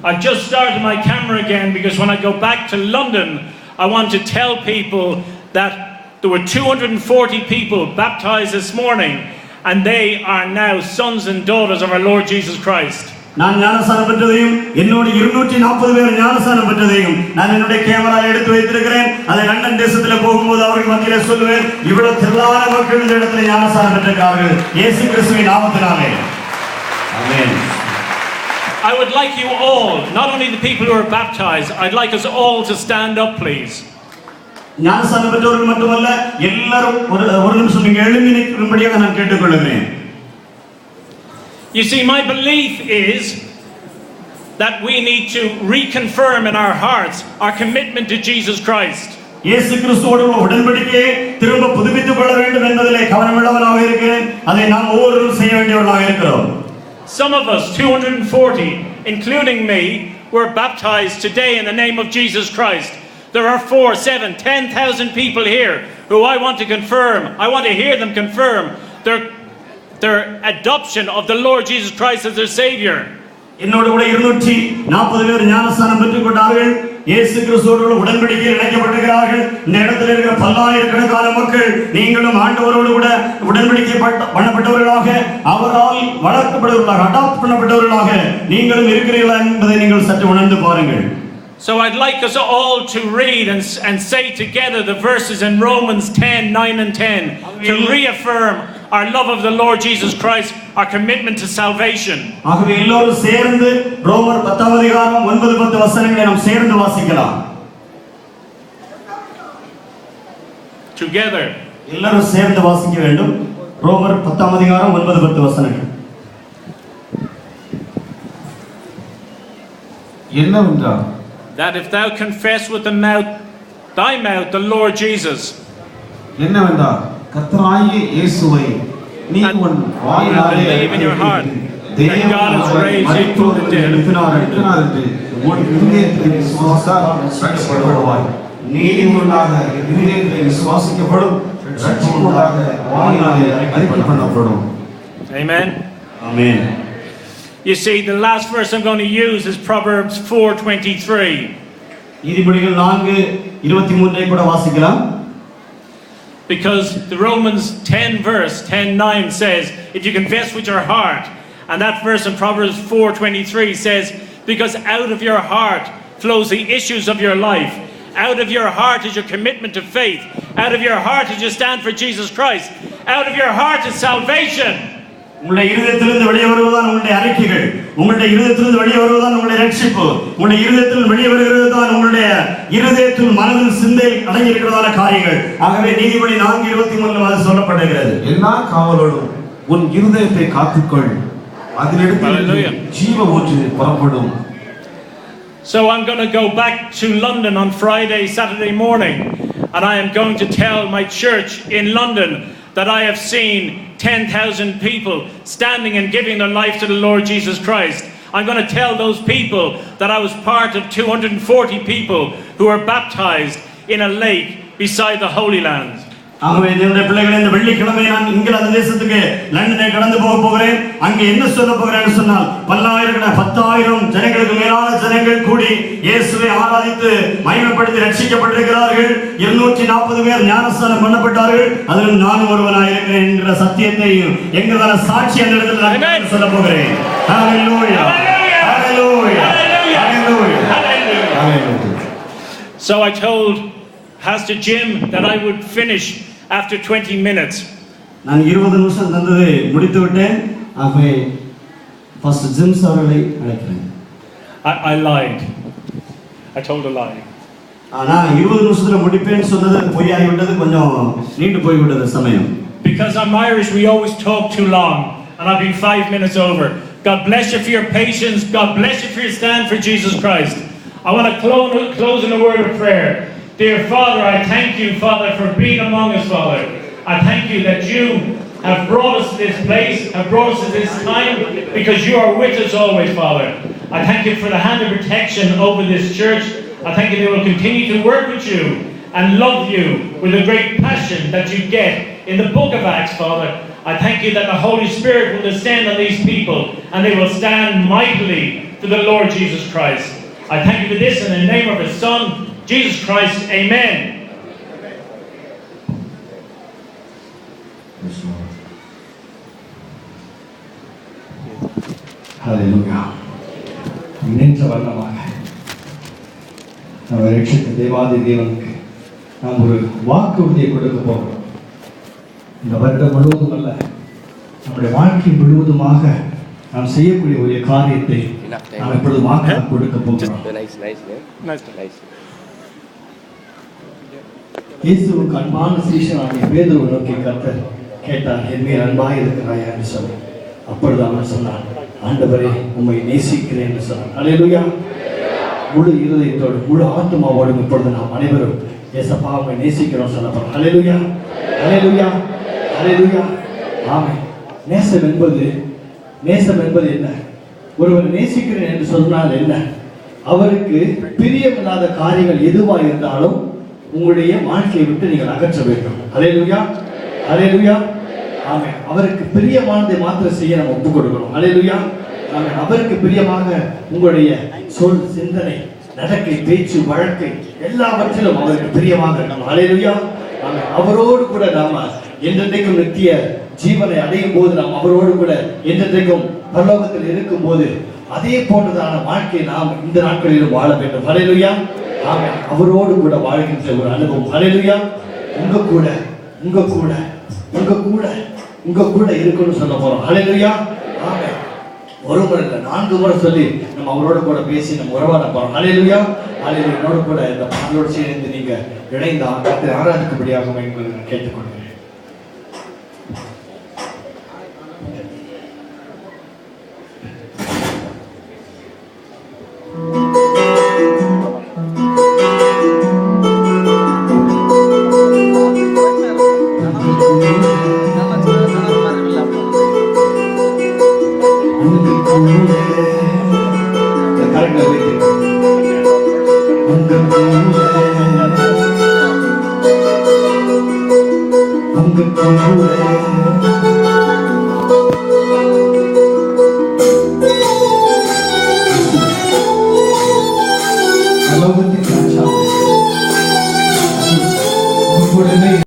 I've just started my camera again because when I go back to London, I want to tell people that there were 240 people baptized this morning, and they are now sons and daughters of our Lord Jesus Christ. நான் ஞானஸ்நானம் பெற்றதையும் என்னோட 240 பேர் ஞானஸ்நானம் பெற்றதையும் நான் என்னுடைய கேமரால எடுத்து வைத்திருக்கிறேன். அதை லண்டன் தேசத்துல போகும்போது அவர்கள் மத்தியிலே சொல்லுவேன், இவ்வளவு திரளான மக்கள் இந்த இடத்துல ஞானஸ்நானம் பெற்றிருக்கிறார்கள் இயேசு கிறிஸ்துவின் நாமத்தினாலே. ஆமென். I would like you all, not only the people who are baptized, I'd like us all to stand up, please. ஞானஸ்நானம் பெற்றவர்கள் மட்டுமல்ல, எல்லாரும் ஒரு நிமிஷம் நீங்க எழும்பி நிற்கும்படியாக நான் கேட்டுக்கொள்கிறேன். You see, my belief is that we need to reconfirm in our hearts our commitment to Jesus Christ. இயேசு கிறிஸ்துவோடு உடன்படிக்கையை திரும்ப புதுப்பித்துக் கொள்ள வேண்டும் என்பதிலே கவனமுள்ளவனாக இருக்கிறேன். அதை நாம் ஒவ்வொருவரும் செய்ய வேண்டியவர்களாக இருக்கிறோம். Some of us, 240, including me, were baptized today in the name of Jesus Christ. There are 4, 7, 10,000 people here who I want to confirm. I want to hear them confirm their adoption of the Lord Jesus Christ as their Savior. என்னோட கூட 240 பேர் ஞானஸ்நானம் பெற்றுக் கொண்டார்கள். இயேசு கிறிஸ்துவோடு உடன்படிக்கையில் இணைக்கப்பட்டிருக்கிறார்கள். இந்த இடத்தில் இருக்கிற பல்லாயிரக்கணக்கான மக்கள் நீங்களும் ஆண்டவரோடு கூட உடன்படிக்கை பண்ணப்பட்டவர்களாக, அவரால் வளர்க்கப்படுவர்களாக, அடாப்ட் பண்ணப்பட்டவர்களாக நீங்களும் இருக்கிறீர்களா என்பதை நீங்கள் சற்று உணர்ந்து பாருங்கள். So I'd like us all to read and say together the verses in Romans 10, 9 and 10 to reaffirm our love of the Lord Jesus Christ, our commitment to salvation. ஆகவே எல்லாரும் சேர்ந்து ரோமர் 10 அதிகாரம் 9 10 வசனங்களை நாம் சேர்ந்து வாசிக்கலாம். Together. எல்லாரும் சேர்ந்து வாசிக்க வேண்டும். ரோமர் 10 அதிகாரம் 9 10 வசனங்கள். என்னவென்றால் that if thou confess with thy mouth the Lord Jesus, என்னவென்றால் கர்த்தராகிய இயேசுவை நீ உன் வாயினாலே believe in your heart that God has raised him from the dead, உன் இதயத்தில் விசுவாசிக்கப்படுவாய். நீதியுள்ளதாக இதயத்தில் விசுவாசிக்கப்படும், ரட்சிப்புள்ளதாக வாயினாலே அறிக்கை பண்ணப்படும். Amen. Amen. You see, the last verse I'm going to use is Proverbs 4:23. நீதிமொழிகள் 4:23 கூட வாசிக்கலாம். Because the Romans 10 verse 10:9 says, if you confess with your heart, and that verse in Proverbs 4:23 says, because out of your heart flows the issues of your life. Out of your heart is your commitment to faith. Out of your heart is your stand for Jesus Christ. Out of your heart is salvation. உங்களுடைய இருதயத்திலிருந்து வெளியே வருவதுதான் உங்களுடைய அறிக்கைகள். உங்களுடைய இருதயத்திலிருந்து வெளியே வருவதுதான் உங்களுடைய ரட்சிப்பு. உங்களுடைய இருதயத்திலிருந்து வெளியே வருகிறதுதான் உங்களுடைய இருதயத்தில் மனதில் சிந்தையில் அடங்கி இருக்கிறதான காரியங்கள். ஆகவே நீதிமொழி 4:23 அது சொல்லப்படுகிறது. எல்லா காவலோடும் உன் இருதயத்தை காத்துக்கொள், அதிலிருந்து ஜீவ ஊற்று புறப்படும். So I'm going to go back to London on Friday, Saturday morning, and I am going to tell my church in London that I have seen 10,000 people standing and giving their life to the Lord Jesus Christ. I'm going to tell those people that I was part of 240 people who were baptized in a lake beside the Holy Land. ஆகவே என்னுடைய பிள்ளைகளை இந்த வெள்ளிக்கிழமை நான் இங்கிலாந்து தேசத்துக்கு லண்டனை கடந்து போகிறேன். அங்கே என்ன சொல்ல போகிறேன்னு சொன்னால், பல்லாயிரக்கணக்கான 10,000 ஜனங்களுக்கு மேலான ஜனங்கள் கூடி இயேசுவை ஆராதித்து மகிமைப்படுத்தி ரட்சிக்கப்பட்டிருக்கிறார்கள். 240 பேர் ஞானஸ்நானம் பண்ணப்பட்டார்கள். அதில் நானும் ஒருவனாக இருக்கிறேன் என்கிற சத்தியத்தை எங்களான சாட்சி அந்த இடத்துல நான் சொல்ல போகிறேன். ஹalleluya, ஹalleluya, ஹalleluya, ஹalleluya. So I told Pastor Jim that I would finish after 20 minutes. நான் 20 நிமிஷம் தந்ததை முடித்து விட்டேன். ஆகவே பாஸ்டர் ஜிம்ஸ் அவர்களை அழைக்கிறேன். I lied. I told a lie. நான் 20 நிமிஷத்துல முடிப்பேன்னு சொன்னது பொய்யாகி விட்டது, கொஞ்சம் நீண்டு போய் விட்டது சமயம். Because I'm Irish, we always talk too long, and I've been 5 minutes over. God bless you for your patience. God bless you for your stand for Jesus Christ. I want to close in a word of prayer. Dear Father, I thank you, Father, for being among us, Father. I thank you that you have brought us to this place, have brought us to this time, because you are with us always, Father. I thank you for the hand of protection over this church. I thank you they will continue to work with you and love you with a great passion that you get in the book of Acts, Father. I thank you that the Holy Spirit will descend on these people and they will stand mightily for the Lord Jesus Christ. I thank you for this in the name of His Son, Jesus Christ. Amen. Hallelujah. நின்ற வண்ணமாக நம்ம ரட்சித்த தேவாதி தேவனுக்கு நாம் ஒரு வாக்குறுதியை கொடுக்க போகிறோம். இந்த வருடம் முழுவதும் அல்ல, நம்முடைய வாழ்க்கை முழுவதுமாக நாம் செய்யக்கூடிய ஒரு காரியத்தை நாம் எப்பொழுது வாக்கு கொடுக்க போகிறோம். இயேசுவுக்கு அன்பான சீஷனாகிய பேதுருவை நோக்கி கர்த்தர் கேட்டார், என் மேல் அன்பாக இருக்கிறாயா என்று சொல்லி. அப்பொழுது அவன் சொன்னான், ஆண்டவரே உம்மை நேசிக்கிறேன் என்று சொன்னான். அல்லேலூயா. முழு இருதயத்தோடு முழு ஆத்மாவோடும் இப்பொழுது நாம் அனைவரும் ஏசப்பா உம்மை நேசிக்கிறோம் சொல்லப்போம். அல்லேலூயா, அல்லேலூயா, அல்லேலூயா. ஆமென். நேசம் என்பது என்ன? ஒருவர் நேசிக்கிறேன் என்று சொன்னால் என்ன? அவருக்கு பிரியமில்லாத காரியங்கள் எதுவாக இருந்தாலும் உங்களுடைய வாழ்க்கையை விட்டு நீங்கள் அகற்ற வேண்டும். அல்லேலூயா, அல்லேலூயா. ஆமென். அவருக்கு பிரியமானதை மாத்திரம் செய்ய நம்ம ஒப்புக் கொடுக்கணும். அல்லேலூயா. ஆமென். அவருக்கு பிரியமாக உங்களுடைய சொல், சிந்தனை, நடக்கை, பேச்சு, வழக்கை எல்லாவற்றிலும் அவருக்கு பிரியமாக இருக்கணும். அல்லேலூயா. ஆமென். அவரோடு கூட நாம என்றென்றைக்கும் நித்திய ஜீவனை அடையும் போது நாம் அவரோடு கூட என்றென்றைக்கும் பரலோகத்தில் இருக்கும் போது அதே போன்றதான வாழ்க்கையை நாம் இந்த நாட்களிலும் வாழ வேண்டும். அல்லேலூயா. ஆமென். அவரோடு கூட வாழ்கின்ற ஒரு அனுபவம். அல்லேலூயா. உங்க கூட இருக்குன்னு சொல்ல போறோம். அல்லேலூயா. ஆமென். ஒரு முறை இல்லை, 4 முறை சொல்லி நம்ம அவரோட கூட பேசி நம்ம உறவாட போறோம். அல்லேலூயா. அல்லேலூயா. என்னோட கூட இந்த பாடலோடு சேர்ந்து நீங்க இணைந்து ஆராதிக்கும்படியாக உங்களுக்கு கேட்டுக்கொள்கிறேன். உங்க